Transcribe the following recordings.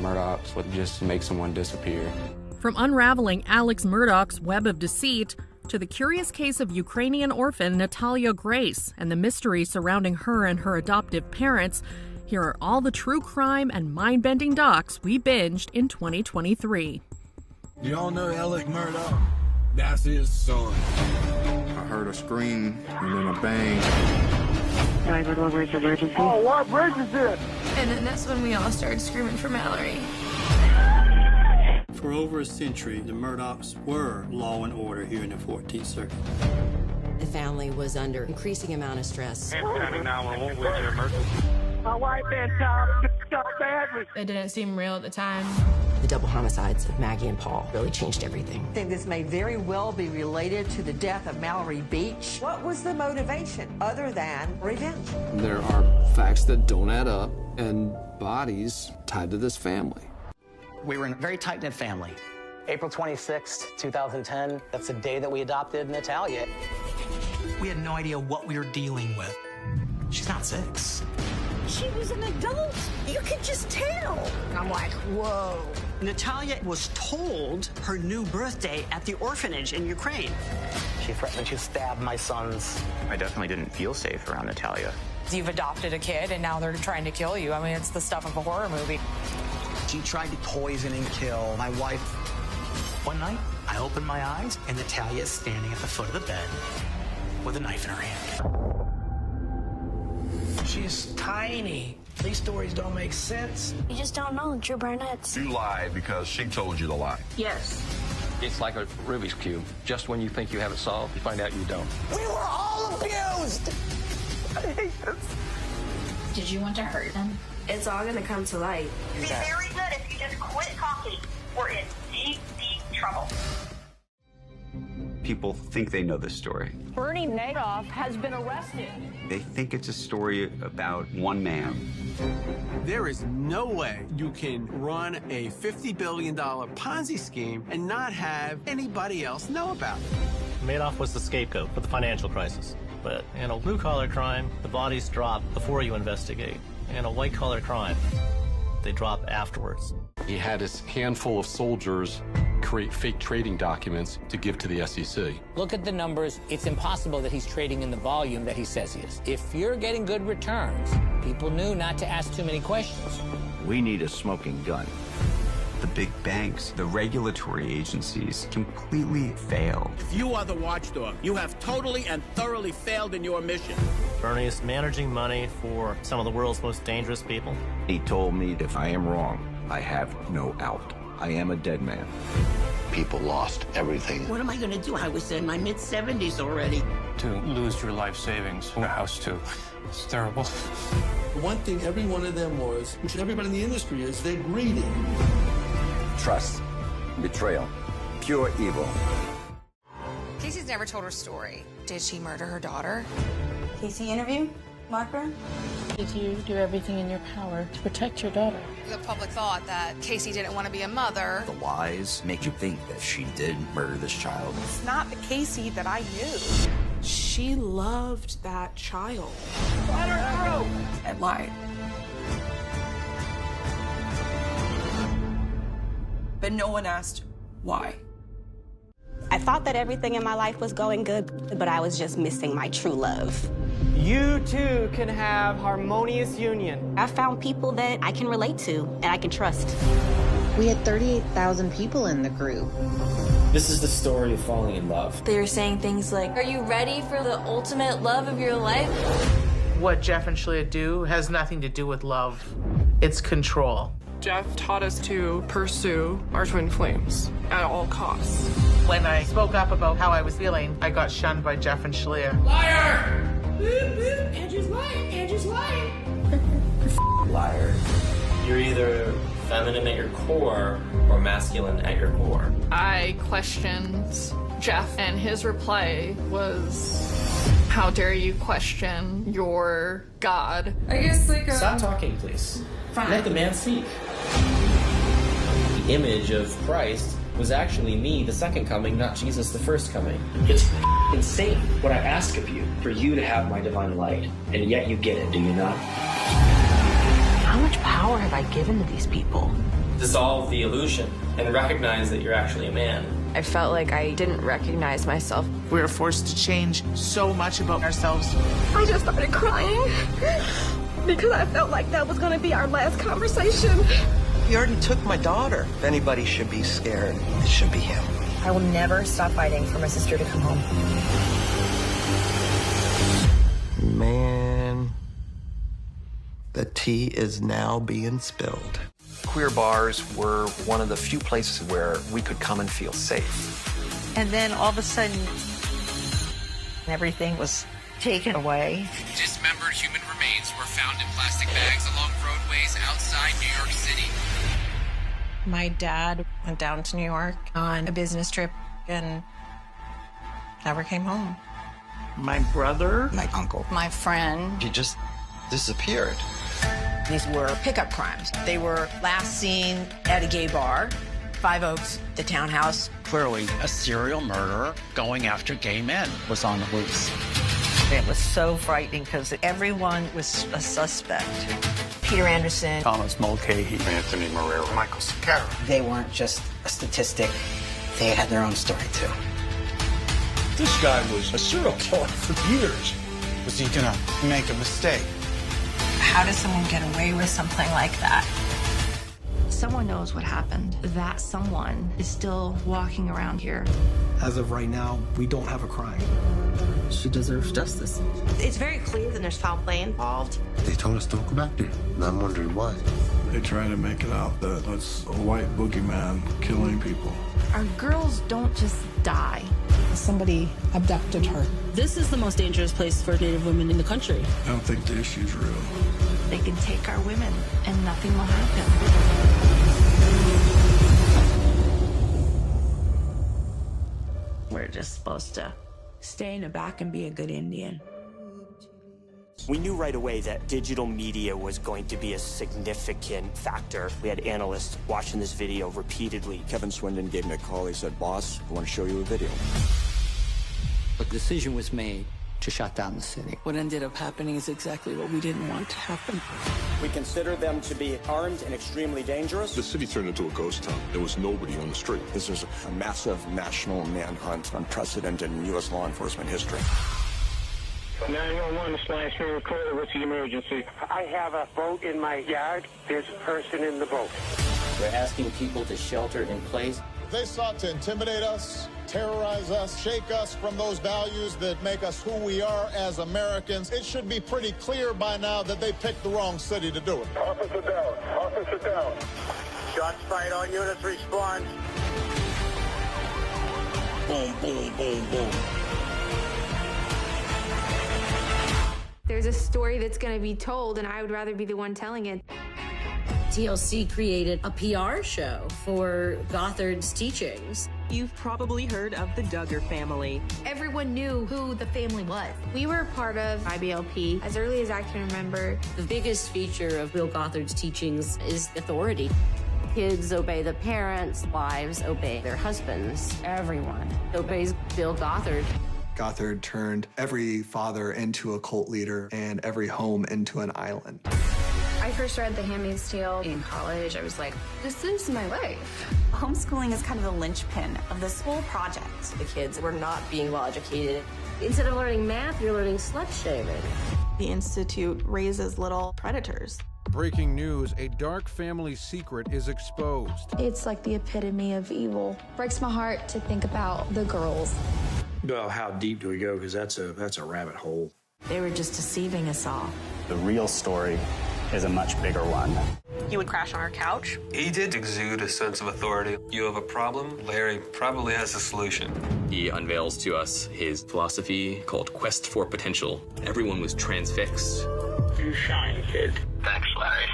Murdaughs would just make someone disappear. From unraveling Alex Murdaugh's web of deceit to the curious case of Ukrainian orphan Natalia Grace and the mystery surrounding her and her adoptive parents, here are all the true crime and mind-bending docs we binged in 2023. You all know Alex Murdaugh? That's his son. I heard a scream and then a bang. 911, where's the emergency? Oh, what bridge is this? And then that's when we all started screaming for Mallory. For over a century, the Murdaughs were law and order here in the 14th Circuit. The family was under increasing amount of stress. My wife and child got badly. It didn't seem real at the time. The double homicides of Maggie and Paul really changed everything. I think this may very well be related to the death of Mallory Beach. What was the motivation other than revenge? There are facts that don't add up and bodies tied to this family. We were in a very tight-knit family. April 26th, 2010, that's the day that we adopted Natalia. We had no idea what we were dealing with. She's not 6. She was an adult. You could just tell. I'm like, whoa. Natalia was told her new birthday at the orphanage in Ukraine. She threatened to stab my sons. I definitely didn't feel safe around Natalia. You've adopted a kid and now they're trying to kill you. I mean, it's the stuff of a horror movie. She tried to poison and kill my wife. One night, I opened my eyes and Natalia is standing at the foot of the bed with a knife in her hand. She's tiny. These stories don't make sense. You just don't know, Drew Barnett's. You lied because she told you to lie. Yes. It's like a Rubik's Cube. Just when you think you have it solved, you find out you don't. We were all abused. I hate this. Did you want to hurt them? It's all gonna come to light. It'd be very good if you just quit talking. We're in deep, deep trouble. People think they know this story. Bernie Madoff has been arrested. They think it's a story about one man. There is no way you can run a $50 billion Ponzi scheme and not have anybody else know about it. Madoff was the scapegoat for the financial crisis. But in a blue-collar crime, the bodies drop before you investigate. In a white-collar crime, they drop afterwards. He had his handful of soldiers create fake trading documents to give to the SEC. Look at the numbers. It's impossible that he's trading in the volume that he says he is. If you're getting good returns, people knew not to ask too many questions. We need a smoking gun. The big banks, the regulatory agencies completely failed. You are the watchdog. You have totally and thoroughly failed in your mission. Bernie is managing money for some of the world's most dangerous people. He told me if I am wrong, I have no out. I am a dead man. People lost everything. What am I going to do? I was in my mid-70s already. To lose your life savings in a house, too. It's terrible. One thing every one of them was, which everybody in the industry is, they're greedy. Trust, betrayal, pure evil. Casey's never told her story. Did she murder her daughter? Casey interview? Marker? Did you do everything in your power to protect your daughter? The public thought that Casey didn't want to be a mother. The lies make you think that she did murder this child. It's not the Casey that I knew. She loved that child. Let her through! I lied. But no one asked why. I thought that everything in my life was going good, but I was just missing my true love. You too can have harmonious union. I found people that I can relate to and I can trust. We had 38,000 people in the group. This is the story of falling in love. They were saying things like, are you ready for the ultimate love of your life? What Jeff and Shalia do has nothing to do with love. It's control. Jeff taught us to pursue our twin flames at all costs. When I spoke up about how I was feeling, I got shunned by Jeff and Shalia. Liar! Andrew's lying. Andrew's lying. Liar. You're either feminine at your core or masculine at your core. I questioned Jeff, and his reply was, how dare you question your God? I guess like Stop talking, please. Fine. Let the man speak. The image of Christ was actually me, the second coming, not Jesus, the first coming. It's insane what I ask of you, for you to have my divine light, and yet you get it, do you not? How much power have I given to these people? dissolve the illusion and recognize that you're actually a man. I felt like I didn't recognize myself. We were forced to change so much about ourselves. I just started crying because I felt like that was going to be our last conversation. He already took my daughter. If anybody should be scared, it should be him. I will never stop fighting for my sister to come home. Man, the tea is now being spilled. Queer bars were one of the few places where we could come and feel safe. And then all of a sudden, everything was taken away. Dismembered human remains were found in plastic bags along roadways outside New York City. My dad went down to New York on a business trip and never came home. My brother, My uncle, my friend. he just disappeared. These were pickup crimes. They were last seen at a gay bar, 5 Oaks, the townhouse. Clearly, a serial murderer going after gay men was on the loose. It was so frightening because everyone was a suspect. Peter Anderson, Thomas Mulcahy, Anthony Marrero, Michael Sakara. They weren't just a statistic. They had their own story, too. This guy was a serial killer for years. Was he gonna make a mistake? How does someone get away with something like that? Someone knows what happened. That someone is still walking around here. As of right now, we don't have a crime. She deserves justice. It's very clear that there's foul play involved. They told us don't go back there. And I'm wondering why. They try to make it out that it's a white boogeyman killing people. Our girls don't just die. Somebody abducted her. This is the most dangerous place for Native women in the country. I don't think the issue's real. They can take our women and nothing will happen. We're just supposed to stay in the back and be a good Indian. We knew right away that digital media was going to be a significant factor. We had analysts watching this video repeatedly. Kevin Swindon gave me a call. He said, "Boss, I want to show you a video." The decision was made to shut down the city. What ended up happening is exactly what we didn't want to happen. We consider them to be armed and extremely dangerous. The city turned into a ghost town. There was nobody on the street. This is a massive national manhunt, unprecedented in U.S. law enforcement history. 911, slash recorder, what's the emergency? I have a boat in my yard. There's a person in the boat. We're asking people to shelter in place. They sought to intimidate us, terrorize us, shake us from those values that make us who we are as Americans. It should be pretty clear by now that they picked the wrong city to do it. Officer down. Officer down. Shots fired. All units respond. Boom, boom, boom, boom. There's a story that's going to be told, and I would rather be the one telling it. TLC created a PR show for Gothard's teachings. You've probably heard of the Duggar family. Everyone knew who the family was. We were part of IBLP as early as I can remember. The biggest feature of Bill Gothard's teachings is authority. Kids obey the parents, wives obey their husbands. Everyone obeys Bill Gothard. Gothard turned every father into a cult leader and every home into an island. I first read The Handmaid's Tale in college. I was like, this is my life. Homeschooling is kind of the linchpin of this whole project. The kids were not being well educated. Instead of learning math, you're learning slut shaming. The Institute raises little predators. Breaking news, a dark family secret is exposed. It's like the epitome of evil. Breaks my heart to think about the girls. Well, how deep do we go? Because that's a rabbit hole. They were just deceiving us all. The real story is a much bigger one. He would crash on our couch. He did exude a sense of authority. You have a problem, Larry probably has a solution. He unveils to us his philosophy called Quest for Potential. Everyone was transfixed. You shine, kid. Thanks, Larry.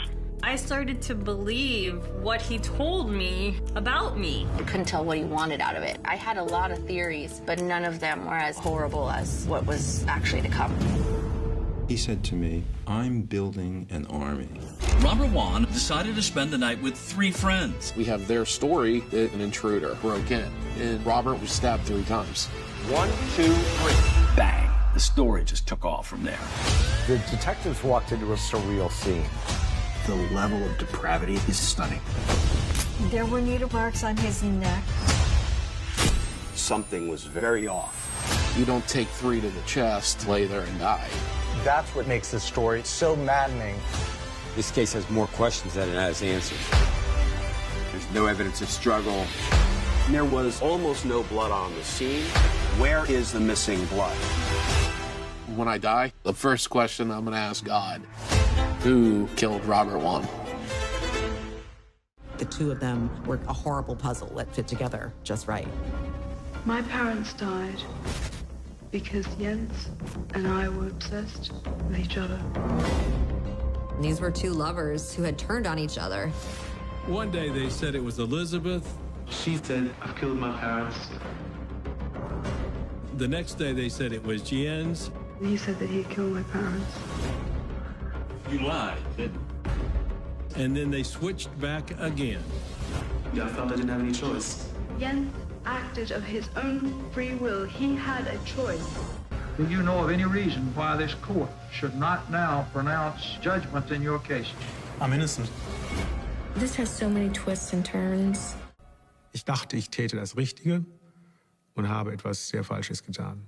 I started to believe what he told me about me. I couldn't tell what he wanted out of it. I had a lot of theories, but none of them were as horrible as what was actually to come. He said to me, "I'm building an army." Robert Wan decided to spend the night with 3 friends. We have their story that an intruder broke in, and Robert was stabbed 3 times. 1, 2, 3. Bang. The story just took off from there. The detectives walked into a surreal scene. The level of depravity is stunning. There were needle marks on his neck. Something was very off. You don't take 3 to the chest, lay there and die. That's what makes this story so maddening. This case has more questions than it has answers. There's no evidence of struggle. There was almost no blood on the scene. Where is the missing blood? When I die, the first question I'm going to ask God, who killed Robert Wan? The two of them were a horrible puzzle that fit together just right. My parents died because Jens and I were obsessed with each other. These were two lovers who had turned on each other. One day they said it was Elizabeth. She said, I've killed my parents. The next day they said it was Jens. He said that he killed my parents. You lied, didn't you? And then they switched back again. I felt I didn't have any choice. Jens acted of his own free will. He had a choice. Do you know of any reason why this court should not now pronounce judgment in your case? I'm innocent. This has so many twists and turns. Ich dachte, ich täte das Richtige und habe etwas sehr Falsches getan.